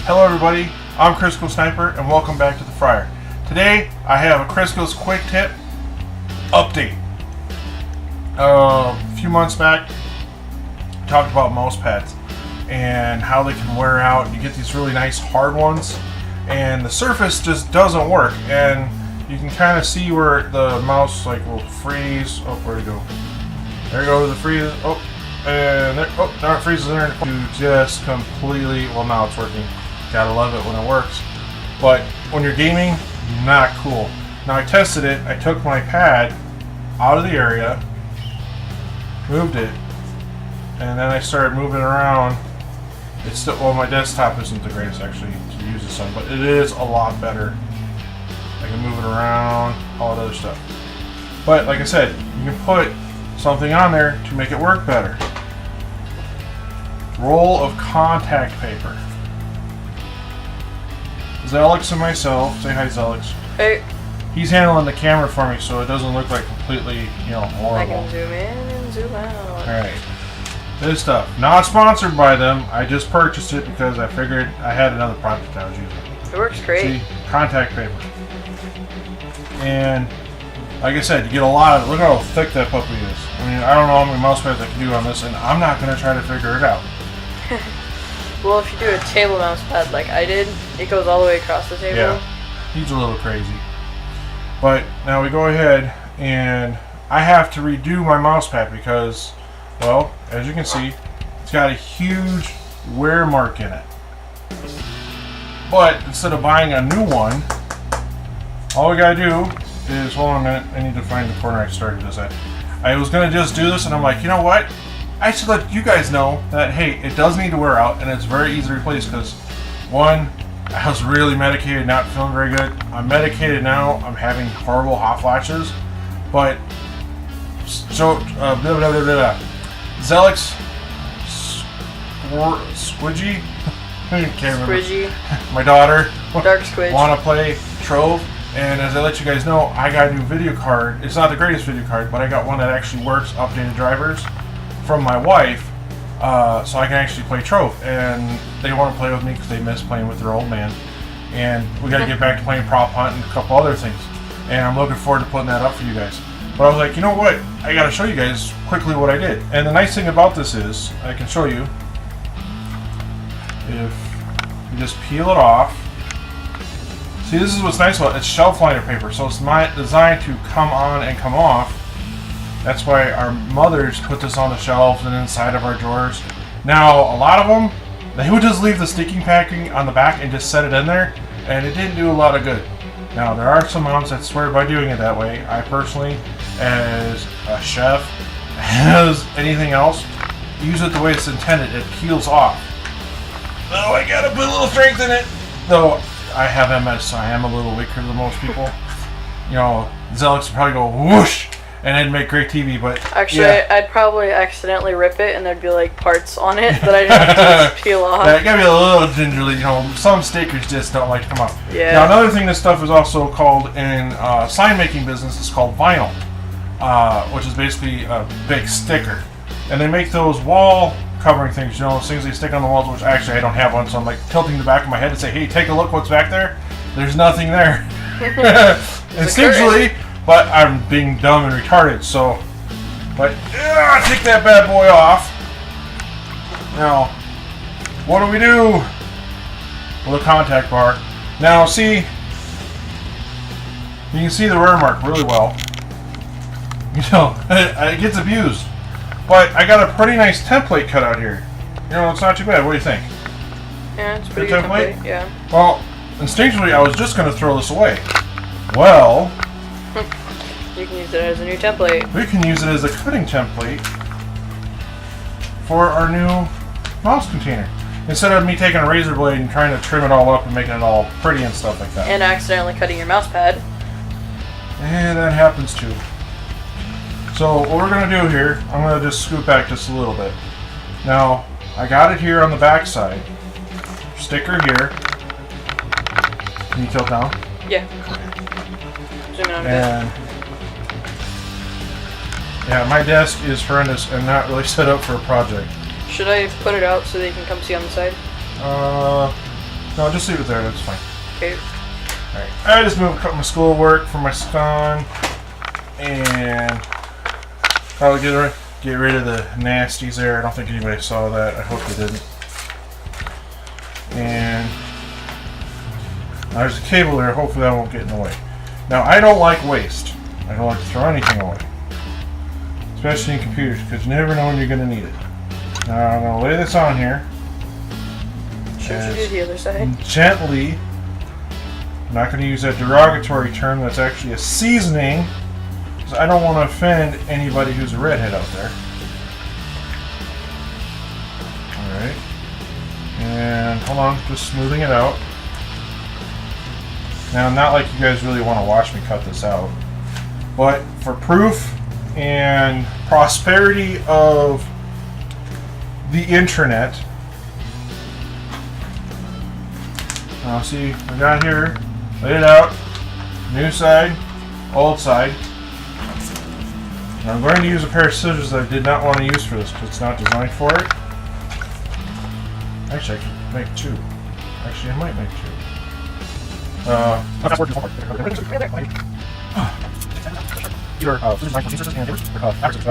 Hello everybody, I'm Crisco Sniper and welcome back to the Fryer. Today I have a Crisco's quick tip update. A few months back I talked about mouse pads and how they can wear out. You get these really nice hard ones and the surface just doesn't work, and you can kind of see where the mouse will freeze. Oh, where'd it go? There you go, the freeze. Oh, and there, oh, now it freezes in there. You just completely, well, now it's working. Gotta love it when it works. But when you're gaming, not cool. Now I tested it. I took my pad out of the area, moved it, and then I started moving around. It's still, well, my desktop isn't the greatest actually to use this on, but it is a lot better. I can move it around, all that other stuff. But like I said, you can put something on there to make it work better. Roll of contact paper. Zelix and myself, say hi Zelix. Hey. He's handling the camera for me so it doesn't look like completely, horrible. I can zoom in and zoom out. Alright. This stuff. Not sponsored by them. I just purchased it because I figured I had another product I was using. It works great. See? Contact paper. And like I said, you get a lot of it. Look how thick that puppy is. I mean, I don't know how many mouse pads I can do on this, and I'm not going to try to figure it out. Well, if you do a table mouse pad like I did, it goes all the way across the table. Yeah, he's a little crazy. But now we go ahead and I have to redo my mouse pad because, well, as you can see, it's got a huge wear mark in it. But instead of buying a new one, all we gotta do is, hold on a minute, I need to find the corner I started this at. I was gonna just do this and I'm like, you know what? I should let you guys know that, hey, it does need to wear out and it's very easy to replace because, one, I was really medicated, not feeling very good. I'm medicated now, I'm having horrible hot flashes, but, so, Zelix Squidgy? Can't remember. Squidgy. My daughter Dark Squidge. want to play Trove, and as I let you guys know, I got a new video card. It's not the greatest video card, but I got one that actually works, updated drivers, from my wife, so I can actually play Trove. And they want to play with me because they miss playing with their old man. And we got to get back to playing Prop Hunt and a couple other things. And I'm looking forward to putting that up for you guys. But I was like, you know what? I got to show you guys quickly what I did. And the nice thing about this is, I can show you, if you just peel it off. See, this is what's nice about it. It's shelf liner paper, so it's not designed to come on and come off. That's why our mothers put this on the shelves and inside of our drawers. Now, a lot of them, they would just leave the sticking packing on the back and just set it in there, and it didn't do a lot of good. Now, there are some moms that swear by doing it that way. I personally, as a chef, as anything else, use it the way it's intended. It peels off. Oh, I gotta put a little strength in it. Though I have MS, so I am a little weaker than most people. Zelix would probably go whoosh, and it'd make great TV, but actually, yeah. I'd probably accidentally rip it, and the'd be like parts on it that I'd have to just peel off. Yeah, it gotta be a little gingerly. Some stickers just don't like to come off. Yeah. Now, another thing this stuff is also called in sign making business is called vinyl, which is basically a big sticker, and they make those wall covering things, those things they stick on the walls, which actually I don't have one, so I'm like tilting the back of my head to say, hey, take a look what's back there. There's nothing there. Instinctually, but I'm being dumb and retarded, so, but, take that bad boy off. Now, what do we do with a contact bar? Now, see, you can see the wear mark really well. It gets abused. But I got a pretty nice template cut out here. It's not too bad. What do you think? Yeah, it's a pretty good template. Yeah. Well, instinctually, I was just going to throw this away. Well, you can use it as a new template. We can use it as a cutting template for our new mouse container. Instead of me taking a razor blade and trying to trim it all up and making it all pretty and stuff like that. And accidentally cutting your mouse pad. And that happens too. So what we're going to do here, I'm going to just scoot back just a little bit. Now, I got it here on the back side. Sticker here. Can you tilt down? Yeah. Zoom in on and yeah, my desk is horrendous and not really set up for a project. Should I put it out so they can come see on the side? No, just leave it there. That's fine. Okay. Alright. I just moved a couple of schoolwork for my son. And probably get rid of the nasties there. I don't think anybody saw that. I hope they didn't. And there's a cable there. Hopefully that won't get in the way. Now, I don't like waste. I don't like to throw anything away. Especially in computers, because you never know when you're going to need it. Now, I'm going to lay this on here. Should you do the other side? Gently. I'm not going to use that derogatory term. That's actually a seasoning. Because I don't want to offend anybody who's a redhead out there. Alright. And hold on, just smoothing it out. Now, not like you guys really want to watch me cut this out. But for proof and prosperity of the internet. Now see, I got here, laid it out, new side, old side. Now I'm going to use a pair of scissors that I did not want to use for this because it's not designed for it. Actually, I can make two. Actually, I might make two. That's working either scissors, knife, scissors, and papers, or average,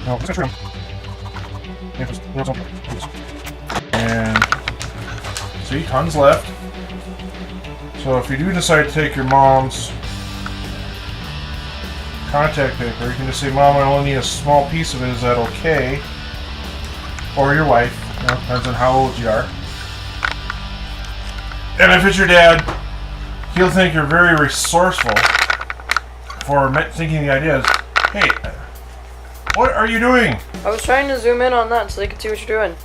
no, let's trim. And see, tons left. So if you do decide to take your mom's contact paper, you can just say, Mom, I only need a small piece of it. Is that okay? Or your wife. You know, depends on how old you are. And if it's your dad, he'll think you're very resourceful for thinking the idea is, hey, what are you doing? I was trying to zoom in on that so they could see what you're doing.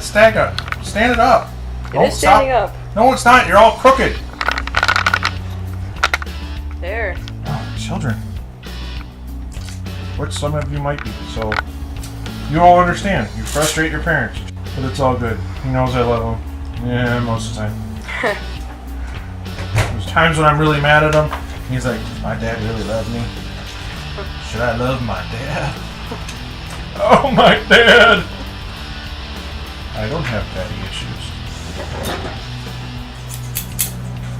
Stand it up. It is standing up. No, it's not. You're all crooked. There. Oh, children. Which some of you might be. So, you all understand. You frustrate your parents. But it's all good. He knows I love him. Yeah, most of the time. There's times when I'm really mad at him. He's like, my dad really loved me. Should I love my dad? Oh, my dad! I don't have daddy issues.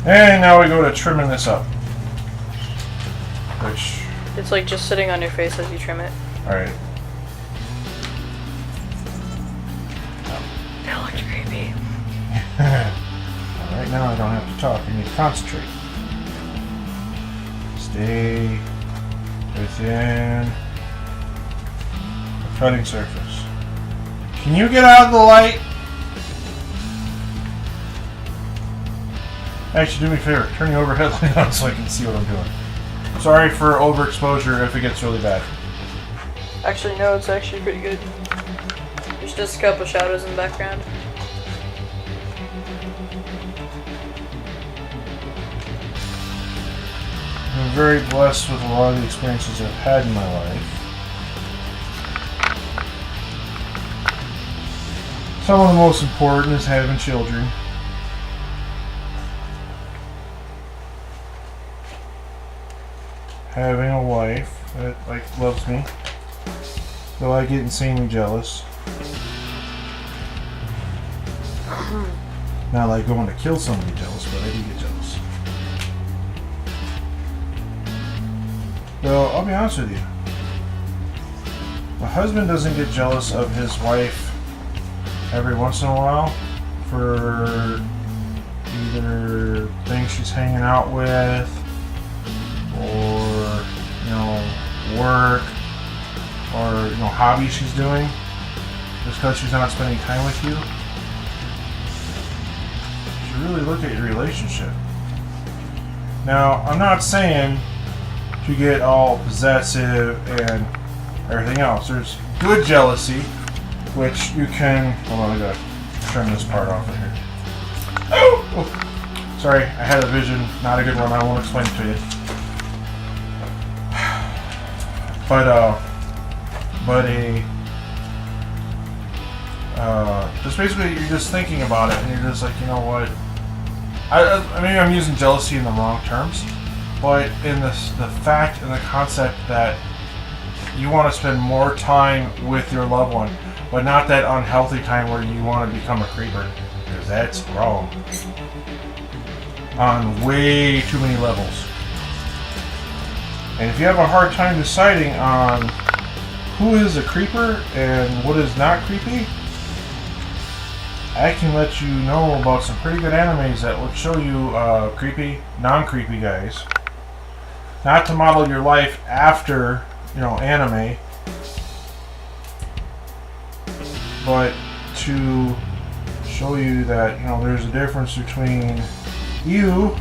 And now we go to trimming this up. Which... It's like just sitting on your face as you trim it. Alright. That looked creepy. Right now I don't have to talk. I need to concentrate. Stay within the cutting surface. Can you get out of the light? Actually, do me a favor. Turn your overhead light on so I can see what I'm doing. Sorry for overexposure if it gets really bad. Actually, no, it's actually pretty good. There's just a couple shadows in the background. I'm very blessed with a lot of the experiences I've had in my life. Some of the most important is having children. Having a wife that loves me. Though I get insanely jealous. Not like going to kill somebody jealous, but I do get jealous. Though, I'll be honest with you. My husband doesn't get jealous of his wife every once in a while for either things she's hanging out with or, work or, hobbies she's doing just because she's not spending time with you. You should really look at your relationship. Now, I'm not saying to get all possessive and everything else. There's good jealousy, which you can... Hold on, I gotta trim this part off of here. Oh! Sorry, I had a vision. Not a good one. I won't explain it to you. Just basically you're just thinking about it and you're just like, you know what? Maybe I'm using jealousy in the wrong terms, but in the fact and the concept that You want to spend more time with your loved one, but not that unhealthy time where you want to become a creeper, because that's wrong on way too many levels. And if you have a hard time deciding on who is a creeper and what is not creepy, I can let you know about some pretty good animes that would show you creepy, non-creepy guys. Not to model your life after, anime, but to show you that, there's a difference between you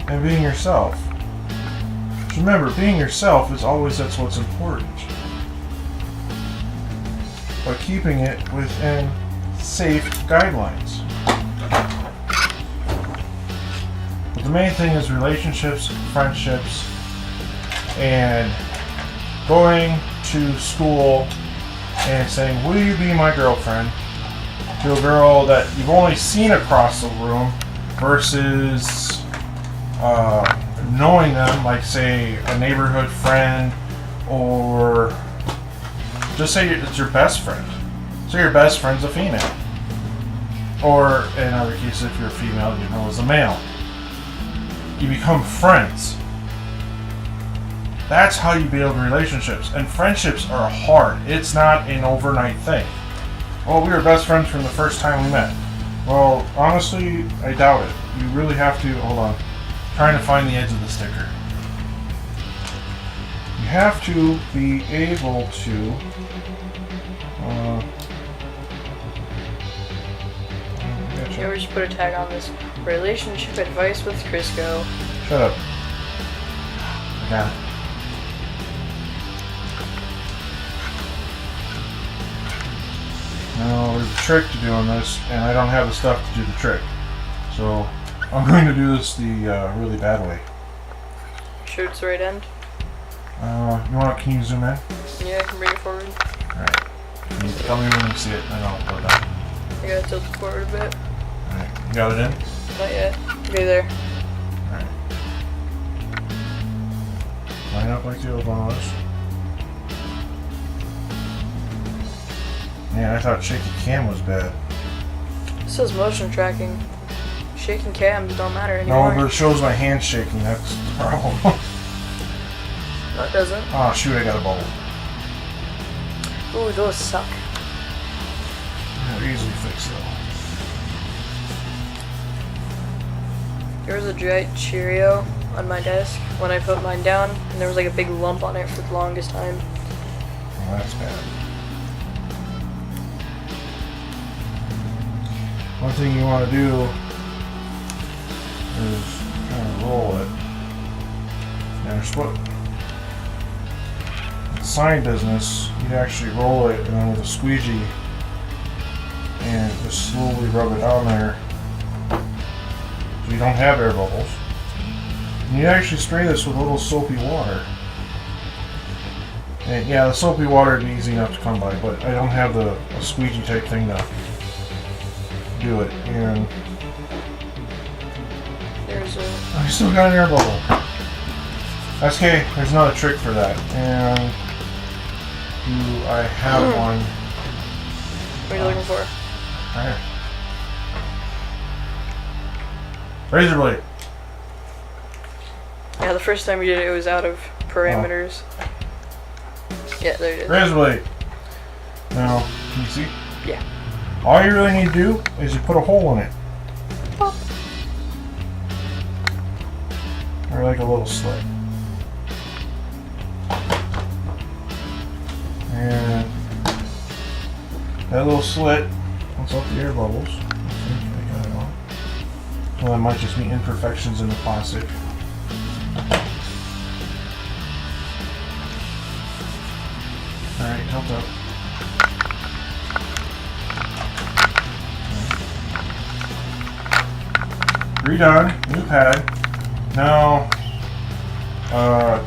and being yourself. Just remember, being yourself is always what's important. But keeping it within safe guidelines. But the main thing is relationships, friendships, and going to school and saying, will you be my girlfriend? To a girl that you've only seen across the room versus knowing them, like say a neighborhood friend, or just say it's your best friend. So your best friend's a female. Or in other cases, if you're a female, as a male. You become friends. That's how you build relationships. And friendships are hard. It's not an overnight thing. Well, we were best friends from the first time we met. Well, honestly, I doubt it. You really have to, hold on, trying to find the edge of the sticker. You have to be able to you ever just put a tag on this? Relationship advice with Crisco. Shut up. I got it. Now, there's a trick to doing this, and I don't have the stuff to do the trick. So, I'm going to do this the really bad way. Sure it's the right end? Can you zoom in? Yeah, I can bring it forward. Alright. Can you tell me when you see it, and I'll put it down. I gotta tilt it forward a bit. Alright, you got it in? Not yet. Okay, there. Alright. Line up like the old one was. Man, I thought shaky cam was bad. It says motion tracking. Shaking cams don't matter anymore. No, but it shows my hand shaking, that's the problem. No, it doesn't. Oh shoot, I got a bubble. Ooh, those suck. They're easily fixed though. There was a giant Cheerio on my desk when I put mine down, and there was like a big lump on it for the longest time. Oh, that's bad. One thing you want to do is kind of roll it. And there's what in the sign business, you'd actually roll it and then with a squeegee and just slowly rub it on there so you don't have air bubbles. And you actually spray this with a little soapy water. And yeah, the soapy water would be easy enough to come by, but I don't have a squeegee type thing to do it. And There's a... I still got an air bubble. That's okay, there's another trick for that. And do I have one? What are you looking for? Right here. Razor blade. Yeah, the first time you did it, it was out of parameters. Yeah, there it is. Razor blade. Now, can you see? Yeah. All you really need to do is you put a hole in it. Pop. Or like a little slit. And that little slit lets out the air bubbles. I think I got it on. Well, that might just be imperfections in the plastic. Alright, tilt up. Redone, new pad. Now,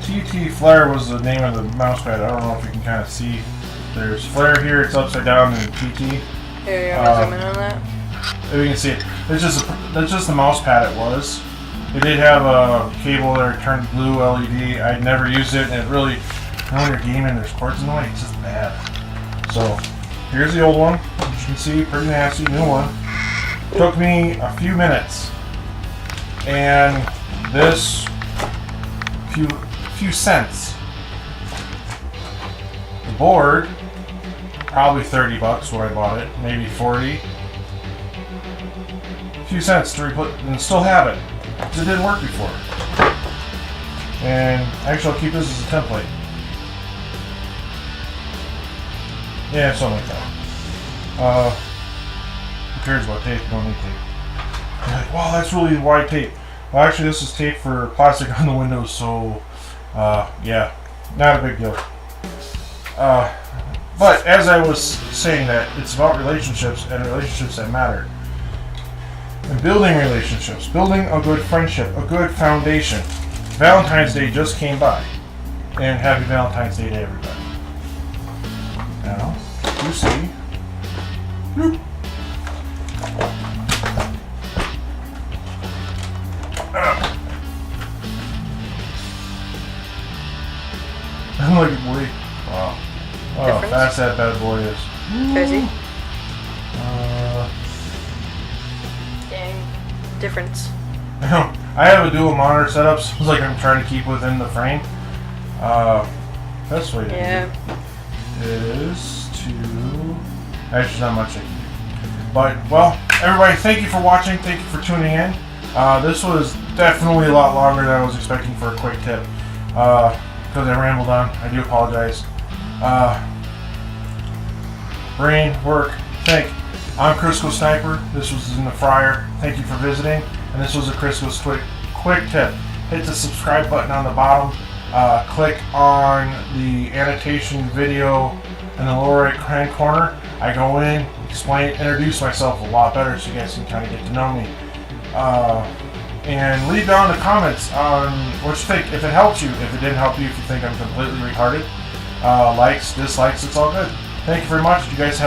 TT Flare was the name of the mouse pad. I don't know if you can kind of see. There's Flare here, it's upside down, and TT. Here, I'm gonna zoom in on that. If you can see it. That's just the mouse pad it was. It did have a cable there, turned blue LED. I'd never used it, and it really And when you're gaming, there's cords in the way. It's just bad. So here's the old one. As you can see, pretty nasty. New one. Took me a few minutes, and this few cents. The board, probably $30 when I bought it, maybe 40. A few cents to replace, and still have it. Because it didn't work before. And actually, I'll keep this as a template. Yeah, something like that. Who cares about tape? You don't need tape. You're like, wow, that's really wide tape. Well, actually, this is tape for plastic on the windows, so yeah, not a big deal. But as I was saying, that it's about relationships and relationships that matter. And building relationships, building a good friendship, a good foundation. Valentine's Day just came by. And happy Valentine's Day to everybody. Now, you see. Bloop. Look at boy. Wow. Oh, how fast that bad boy is. Crazy. Dang. Difference. I have a dual monitor setup, so it's like I'm trying to keep within the frame. Best way to do it is to... Actually, not much I can do. But, well, everybody, thank you for watching. Thank you for tuning in. This was definitely a lot longer than I was expecting for a quick tip. Because I rambled on. I do apologize. Brain, work, think. I'm Crisco Sniper. This was in the fryer. Thank you for visiting. And this was a Crisco's quick tip. Hit the subscribe button on the bottom. Click on the annotation video in the lower right hand corner. I go in, explain, introduce myself a lot better so you guys can kind of get to know me. And leave down the comments on what you think. If it helped you, if it didn't help you, if you think I'm completely retarded. Likes, dislikes, it's all good. Thank you very much. You guys have